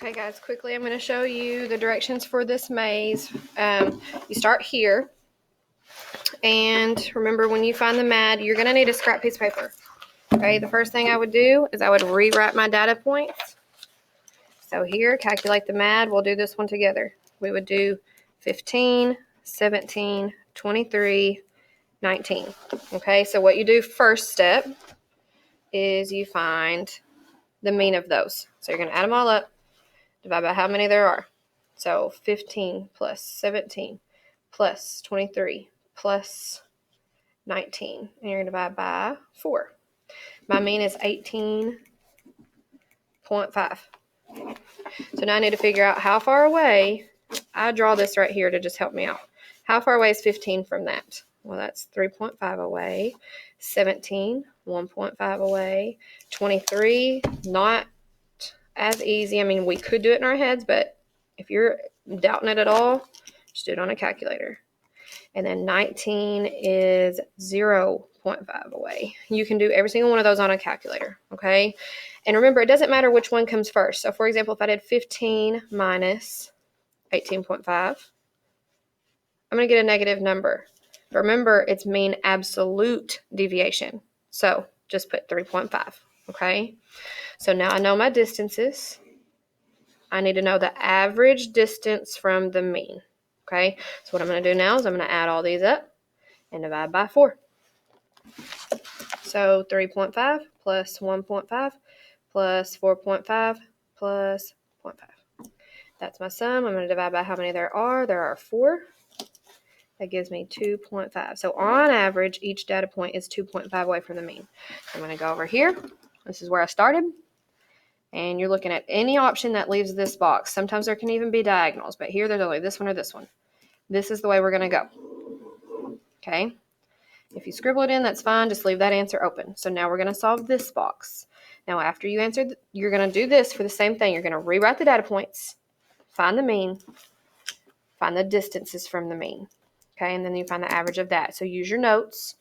Okay guys, quickly I'm going to show you the directions for this maze. You start here, and remember when you find the mad, you're going to need a scrap piece of paper. Okay, the first thing I would do is I would rewrite my data points. So here, calculate the mad. We'll do this one together. We would do 15, 17, 23, 19. Okay, so what you do first step is you find the mean of those. So you're going to add them all up, divide by how many there are. So 15 plus 17 plus 23 plus 19. And you're going to divide by 4. My mean is 18.5. So now I need to figure out how far away. I draw this right here to just help me out. How far away is 15 from that? Well, that's 3.5 away. 17, 1.5 away. 23, not as easy. I mean, we could do it in our heads, but if you're doubting it at all, just do it on a calculator. And then 19 is 0.5 away. You can do every single one of those on a calculator, okay? And remember, it doesn't matter which one comes first. So, for example, if I did 15 minus 18.5, I'm going to get a negative number. But remember, it's mean absolute deviation. So, just put 3.5, okay? So now I know my distances. I need to know the average distance from the mean, okay? So what I'm going to do now is I'm going to add all these up and divide by 4. So 3.5 plus 1.5 plus 4.5 plus 0.5. That's my sum. I'm going to divide by how many there are. There are 4. That gives me 2.5. So on average, each data point is 2.5 away from the mean. I'm going to go over here. This is where I started. And you're looking at any option that leaves this box. Sometimes there can even be diagonals, but here there's only this one or this one. This is the way we're going to go. Okay? If you scribble it in, that's fine. Just leave that answer open. So now we're going to solve this box. Now after you answer, you're going to do this for the same thing. You're going to rewrite the data points, find the mean, find the distances from the mean. Okay? And then you find the average of that. So use your notes.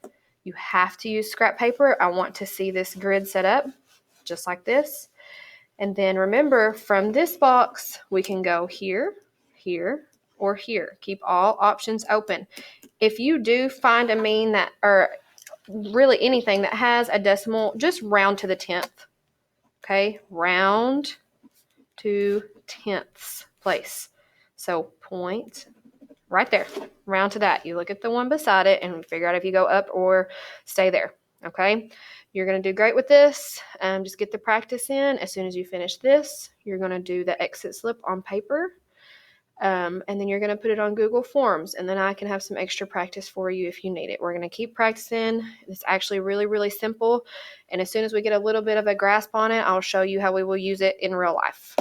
You have to use scrap paper. I want to see this grid set up just like this. And then remember, from this box, we can go here, here, or here. Keep all options open. If you do find a mean that, or really anything that has a decimal, just round to the 10th. Okay, round to 10th place. So point right there, round to that. You look at the one beside it and figure out if you go up or stay there. Okay. You're going to do great with this. Just get the practice in. As soon as you finish this, you're going to do the exit slip on paper. And then you're going to put it on Google Forms. And then I can have some extra practice for you if you need it. We're going to keep practicing. It's actually really, really simple. And as soon as we get a little bit of a grasp on it, I'll show you how we will use it in real life.